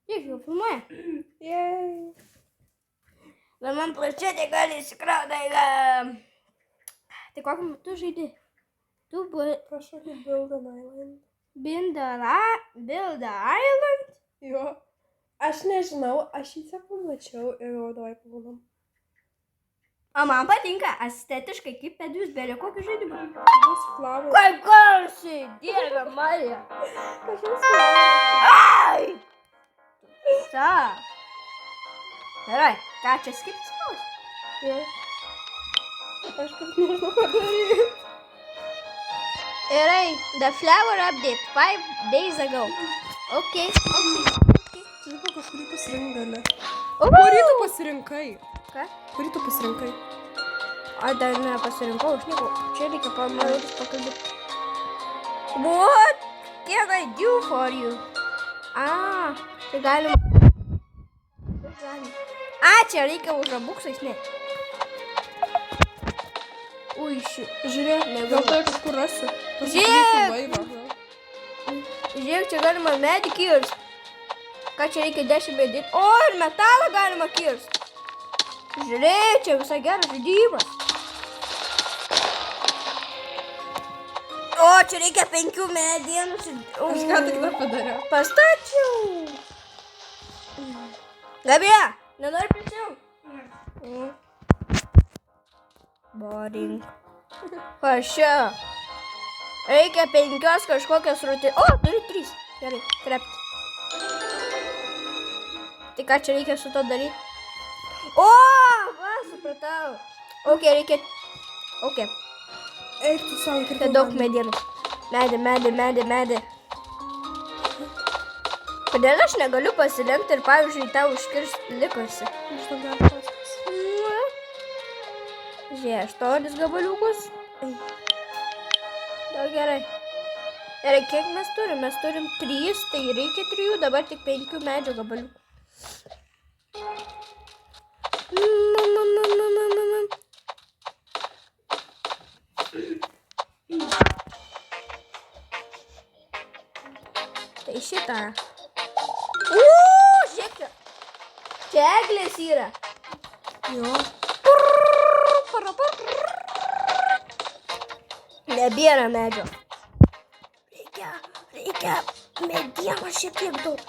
Kiek jau filmuoja? Jei. Bet man planšetė gali įsikrauti. Tai kokį tu žaidi? Tu buvai Kažkokį Build an Island. Build Island? Jo. Aš nežinau, aš jį tiek pamačiau ir jau davai pabūdam. O man patinka estetiškai kaip pedus belė. Kokį žaidimą? Bus flavor. Kaip garsiai, dieve Marija. Kažkas flavor. Ai! Ta. Gerai, ką čia skirtis spaus? Jo. Aš pat nežinau, ką daryti. Gerai, the flower update 5 days ago. Okay. Žinau, kažkurį pasirink gali. Uhu! Kurį tu pasirinkai? Ką? Kurį tu pasirinkai? Ai, dar nepasirinkau, aš nieko. Čia reikia pamalautis pakalbėti. What can I do for you? Tai galima. Čia reikia už rabuksais, ne. Ui, žiūrėk, Gal negaliu. tai kažkur rasiu. Žiūrėk! Laivą. Žiūrėk, čia galima medį kirst. Ką čia reikia 10 medį? O, ir metalą galima kirst. Žiūrėk, čia visai geras žaidimas. O, čia reikia 5 medienų. Aš ką tik dar padariau. Pastačiau. Gabija, nenori prisijungti? Boring. Kas čia? Reikia 5 kažkokias rutinas. O, turi 3. Gerai, krepti. Tai ką čia reikia su to daryti? O, va, supratau. Ok, reikia. Ok, Eik tu savo kirtą. tai daug medienos. Medė. Kodėl aš negaliu pasilemti ir, pavyzdžiui, tau užkirsti likusi? Aš tau galiu pasakos. Žiūrėk, 8 gabaliukus. Daug gerai. Gerai, kiek mes turim? Mes turim 3, tai reikia 3, dabar tik 5 medžio gabaliukų. Tai šitą. Žiūrėk čia. Čia eglės yra. Jo. Nebėra medžio. Reikia medienos šiek tiek daug.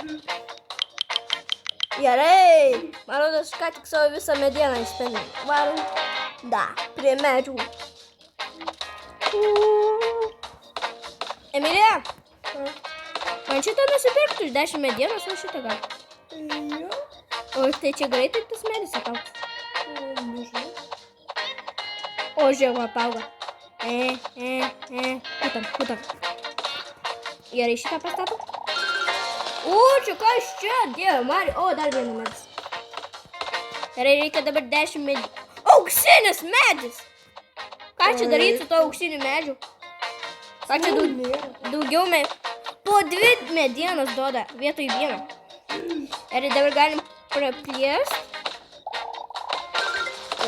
Gerai. Man rodos, ką tik savo visą medieną išspendžiau. Varom. Da, prie medžių. Emilija, man šitą nusipirktų iš 10 medienos, o šitą gal. Jo. O tai čia greitai tas medis ataugs. Nežinau. O žiūrėk, apauga. Kutam. Gerai, šitą pastatom. O, čia kas čia, dieve Marija. O, dar vieną medis. Gerai, reikia dabar 10 medį. Auksinis medis! Ką čia daryti su to auksiniu medžiu? Ką čia daugiau po 2 medienos duoda vietoj vieno. Ir dabar galim praplėsti.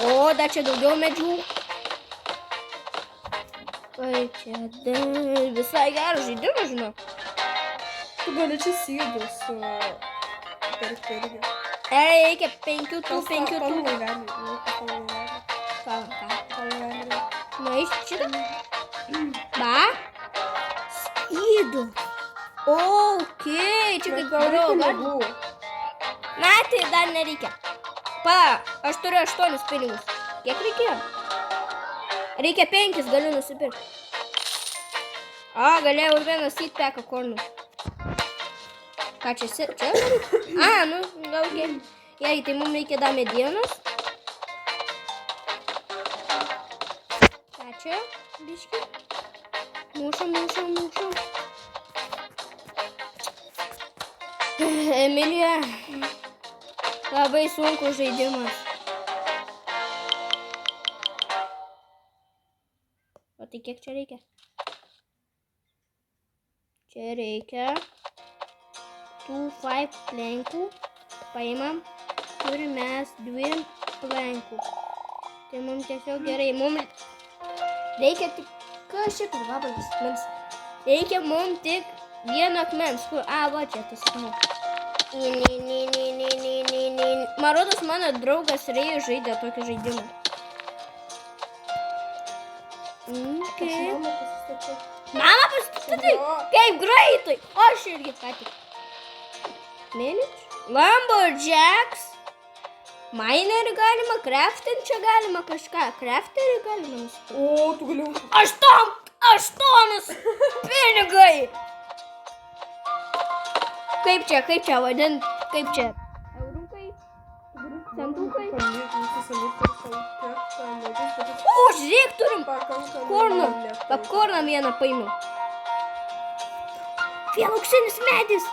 O, dar čia daugiau medžių. Oi, čia visai geras žaidimas, žinau. Tu gali čia sydus pirkti irgi. Reikia 5 tų. Na, iš šitą. Ba? Skydų. Okei, čia kaip pinigų. Na, tai dar nereikia. Aš turiu 8 pinigus. Kiek reikėjo? Reikia 5, galiu nusipirkti. Galėjau vieną seedpacką kornų. Ką čia? Čia? Nu, gal okei. Gerai, tai mums reikia dar medienos. Ką čia? Biški. Mušam. Emilija. Labai sunku žaidimas. O tai kiek čia reikia? Čia reikia 5 plankų. Paimam. Turim mes 2 plankų. Tai mums tiesiog gerai. Mums reikia tik... Kas šitas vabalas? Reikia mums tik vieno akmens. Kur? Va čia tas akmuo. Man rodos, mano draugas Rėjus žaidė tokį žaidimą. Aš Kaip? mamą pasistačiau. Mama pastatai? Jo. Kaip greitai. Aš irgi ką tik. Mėlyč? Lumberjacks. Minerį galima, craftinti čia galima kažką. Crafterį galima nusipirkti. O, tu gali... 8 pinigai. Kaip čia vadint? Kaip čia? Eurukai? Centukai? O, žiūrėk, turim korną. Popkorną vieną paėmiau. Vėl auksinis medis.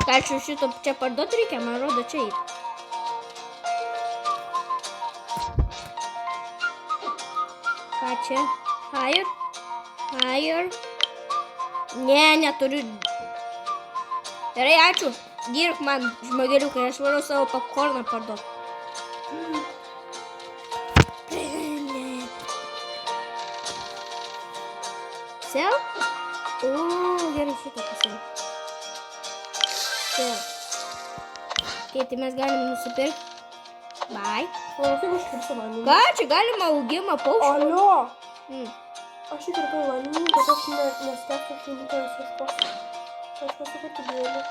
Ką čia šito čia parduoti reikia, man rodo čia įt. Ką čia? Hire? Ne, neturiu. Gerai, ačiū. Dirbk man, žmogeliukai, aš varau savo popkorną parduoti. Sel? O, gerai šitą pasiėmė. Sel. Okay, tai mes galim nusipirkti. Bye. O, kaip aš kaip savami? Ką čia galima augimą paukščių? Alio! Mm. Aš įkartau laimingą, kad aš neskęstu šuniuką ieškosiu. Aš pasakoti bėlį.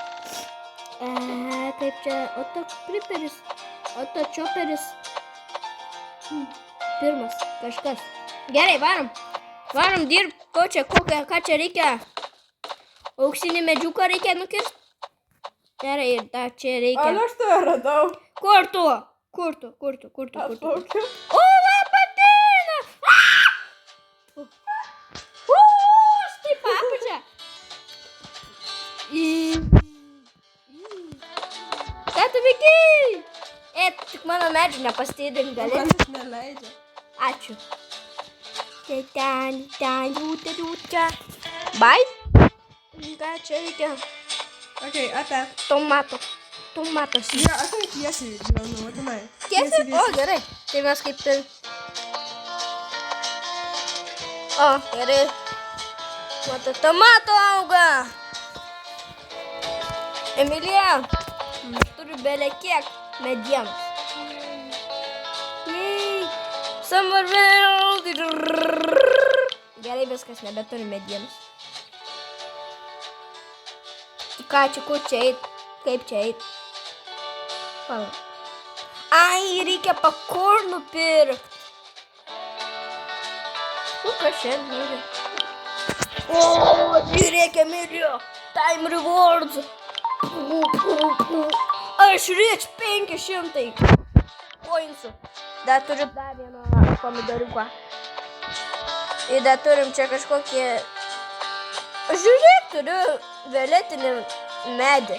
Kaip čia, oto priperis, oto čoperis. Pirmas, kažkas. Gerai, varom. Varom dirb, ką čia reikia? Auksinį medžiuką reikia nukirsti. Gerai, ir dar čia reikia. Alio, aš tave radau. Kur tu? Atplaukiu. O, lapatina! Štai papučia. Ką tu veikiai? Tik mano medžių nepastėdint gali. Man jis neleidžia. Ačiū. Ten, rūtė. Bai? Ką čia reikia? Okei, ate. Tomatas. Ja, aš ten tiesiai gyvenu, vadinai. Tiesiai? O, gerai. Tai mes kaip ir... O, gerai. Mato, tomato auga. Emilija, aš turiu belė kiek medienos. Gerai, viskas, nebeturiu medienos. Ką čia, kur čia eit? Kaip čia eit? Pala. Ai, reikia popkornų pirkt. Kas šiandien? O, žiūrėk, Emilija. Time rewards. Aš rich 500 pointsų. Dar turiu dar vieną pomidoriuką. Ir dar turim čia kažkokį... Žiūrėk, turiu violetinį medį.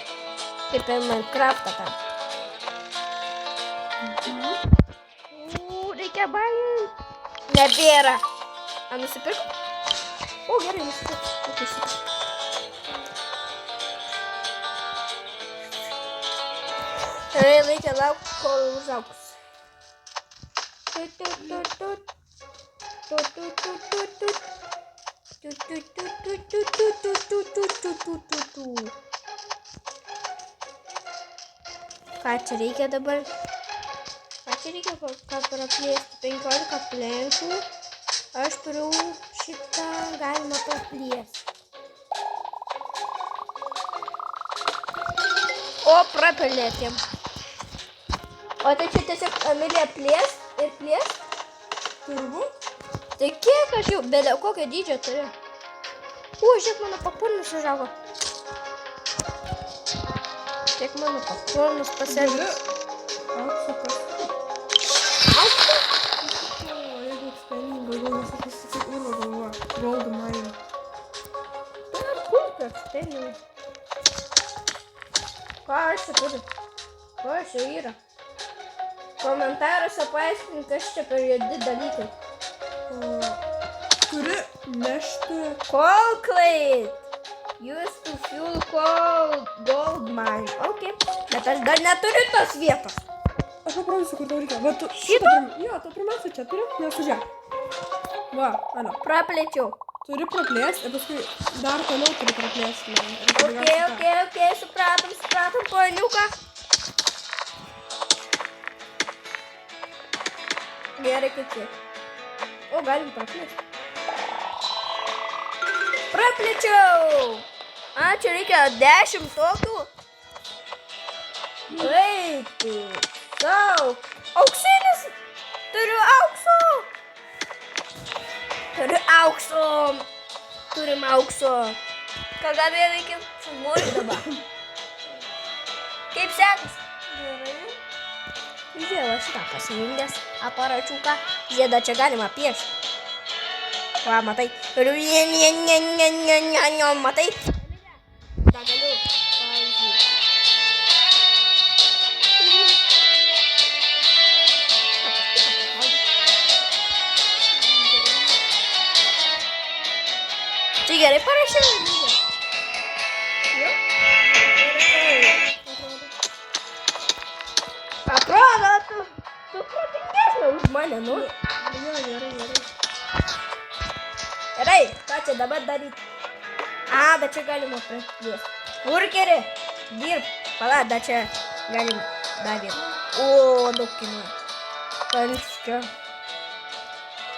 Kaip ir Minecraftą tam. Reikia balinti. Nebėra. A, nusipirk? O, gerai, nusipirk. Gerai, reikia laukti, kol užaugs. Ką čia reikia dabar? Ką čia reikia praplėsti? 15 plenkų. Aš turiu šitą galima praplėsti. O, praplėtėm. O tai čia tiesiog Emilija plės ir plės? Turbūt? Tai kiek aš jau, belė, kokio dydžio turiu? O, žiūrėk, mano popurnis užaugo. Kiek mano popurnis pasėdės? Auksukas. Auksukas? O, jeigu ekspelinga, gal nesakysi, kaip urva galva. Gold mine. Tai yra kulkas, ekspelinga. Ką aš čia turiu? Ko aš čia yra? Komentaruose paaiškink, kas čia per juodi dalykai. Turi nešti... Coal clay. Used to fuel coal gold mine. Ok. Bet aš dar neturiu tos vietos. Aš paprodysiu, kur tau reikia. Va, tu... Šito? Jo, tu pirmiausia čia turi, nesužiūrėk. Va, ano. Praplėčiau. Turi praplėsti ir paskui dar toliau turi praplėsti. Ok, supratom. šuniuką. Gerai, kaip tiek. O, galim praplėsti. Praplėčiau! A, čia reikia 10 tokių. Eiti. Sau. Auksinis. Turiu aukso. Turim aukso. Ką gavė veikia? Filmuoju dabar. Kaip sekas? Gerai. Žiūrėjau, aš tą pasijungęs aparačiuką. Žiedą čia galima piešti. Va, matai. Matai? Da galiu. Pavyzdžiui. Tai gerai parašiau. Atrodo, tu protingesnė už mane, nu. Jo, gerai. Gerai, ką čia dabar daryti? A, da čia galima praplėsti. Burgerį, dirb. Pala, da čia galim daryti. O, daug kainuoja. Kančia.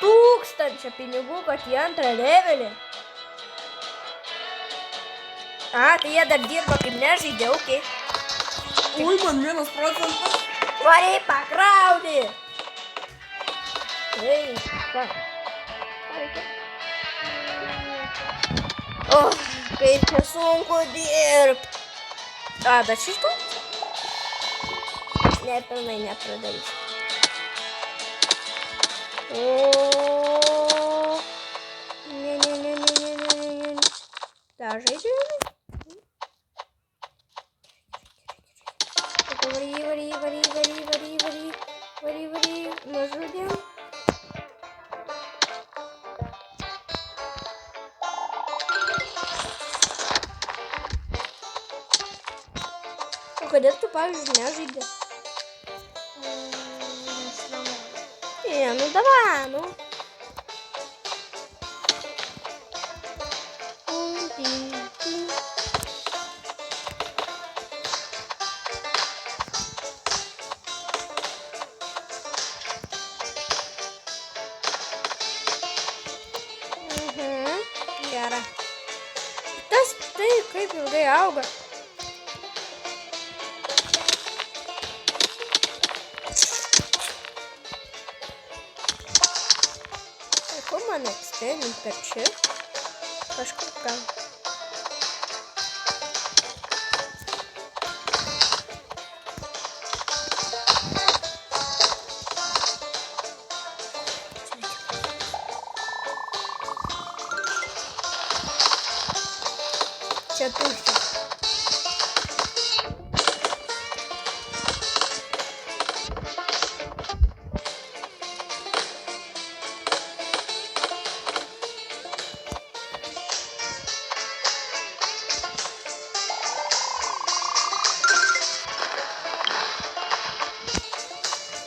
1000 pinigų, kad į antrą levelį. A, tai jie dar dirba kaip nežaidė, okei. Ui, man 1%. Variai pakraudi. Ei, ką? O, kaip čia sunku dirbt. A, dar šito? Ne, pilnai nepradarysiu. O, ne. Dar žaidžiame? Вари, нажудим. Kodėl tu, pavyzdžiui, nežaidė? Nu davai, nu. Gera. Tas tai kaip ilgai auga. Kur man eksperimentuoti per čia? Kažkur gal. Čia tuščia.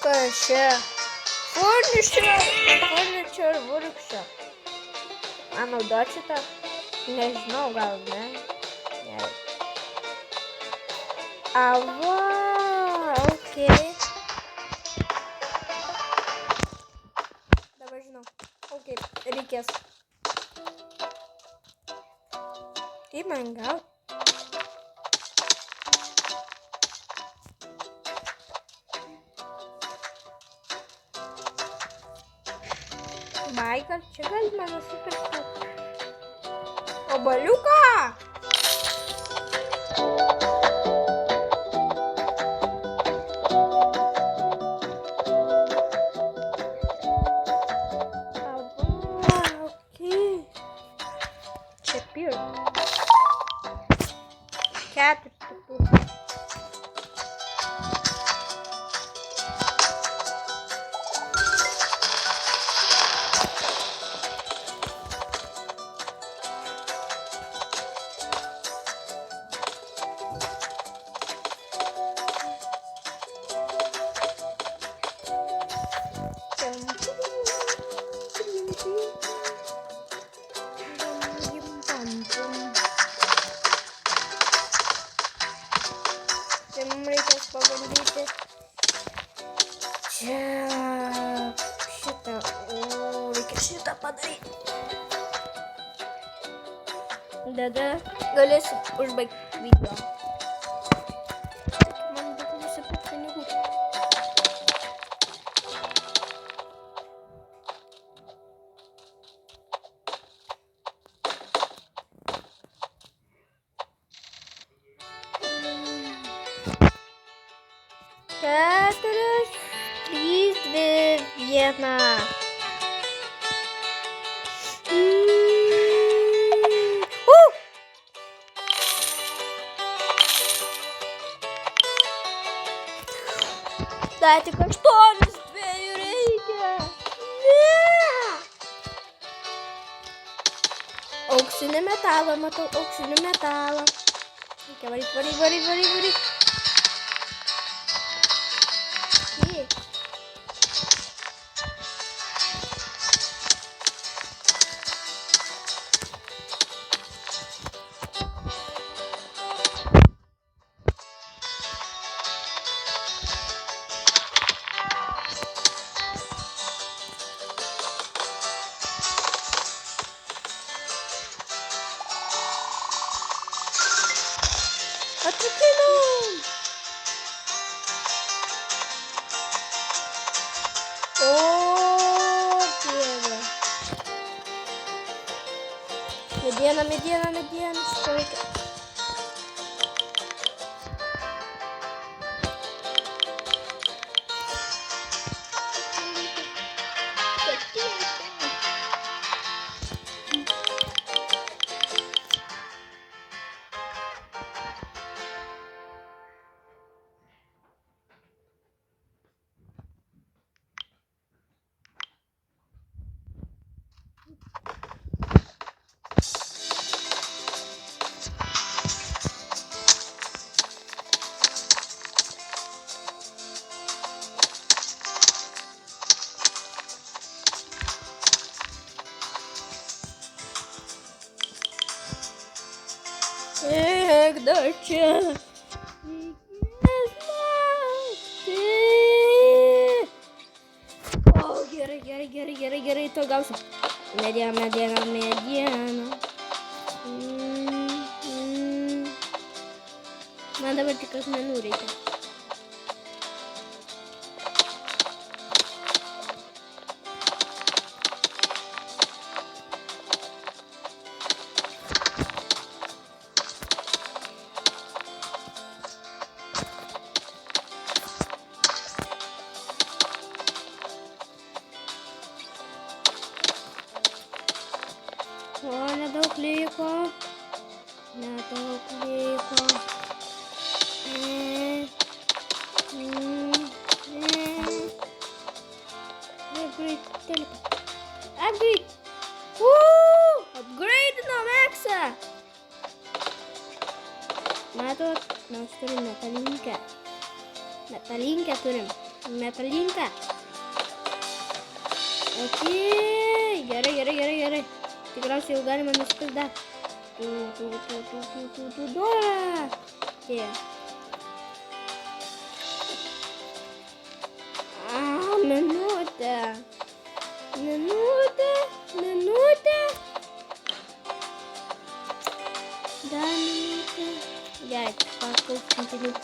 Kas čia? Furniture workshop. Man naudot šitą? Nežinau, gal ne. Gerai. Ava, okei. Dabar žinau. Okei, reikės. Kaip man gal? Baikas, čia galima nusipirkti. Obaliuką! reikės pabandyti. Čia šitą. O, reikia šitą padaryti. Tada galėsiu užbaigti video. Man būtų nusipirkti pinigų. Keturios, 3, 2, 1. Dar tik 8, 2 reikia. Ne. Auksinį metalą, matau auksinį metalą. Reikia varyt. Atrakinam. O, Dieve. Mediena, štai. Dar čia. O, gerai, to gausiu. Mediena. Man dabar tik akmenų reikia. O, nedaug liko. Upgrade. Upgrade'ino Maxą. Matot, mes turim metalinkę. Metalinkę. Ok, gerai. Tikriausiai jau galima nusipirkti dar. Minutė. Dar minutė. Gerai, paskaupsim pinigų.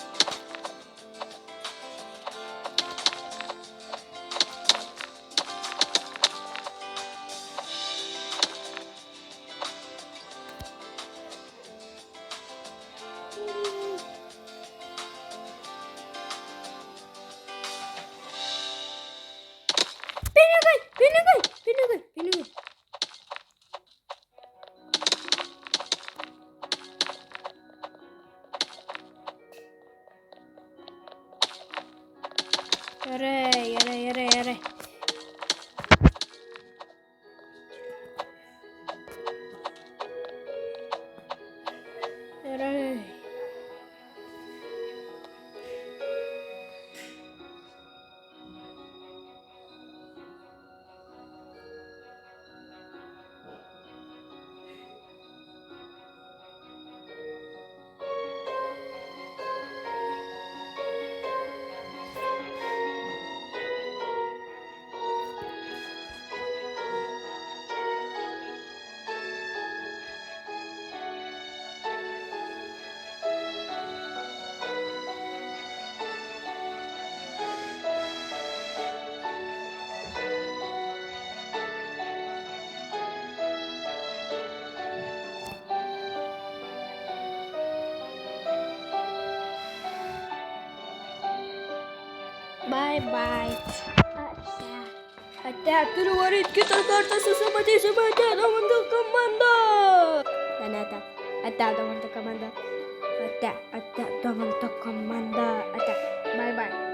Pinigai. Gerai. Bye bye. Attack terwarit kita karta sesamati sebaca dengan komando. Dan attack dengan komando. Attack dengan komando. Attack. Bye bye.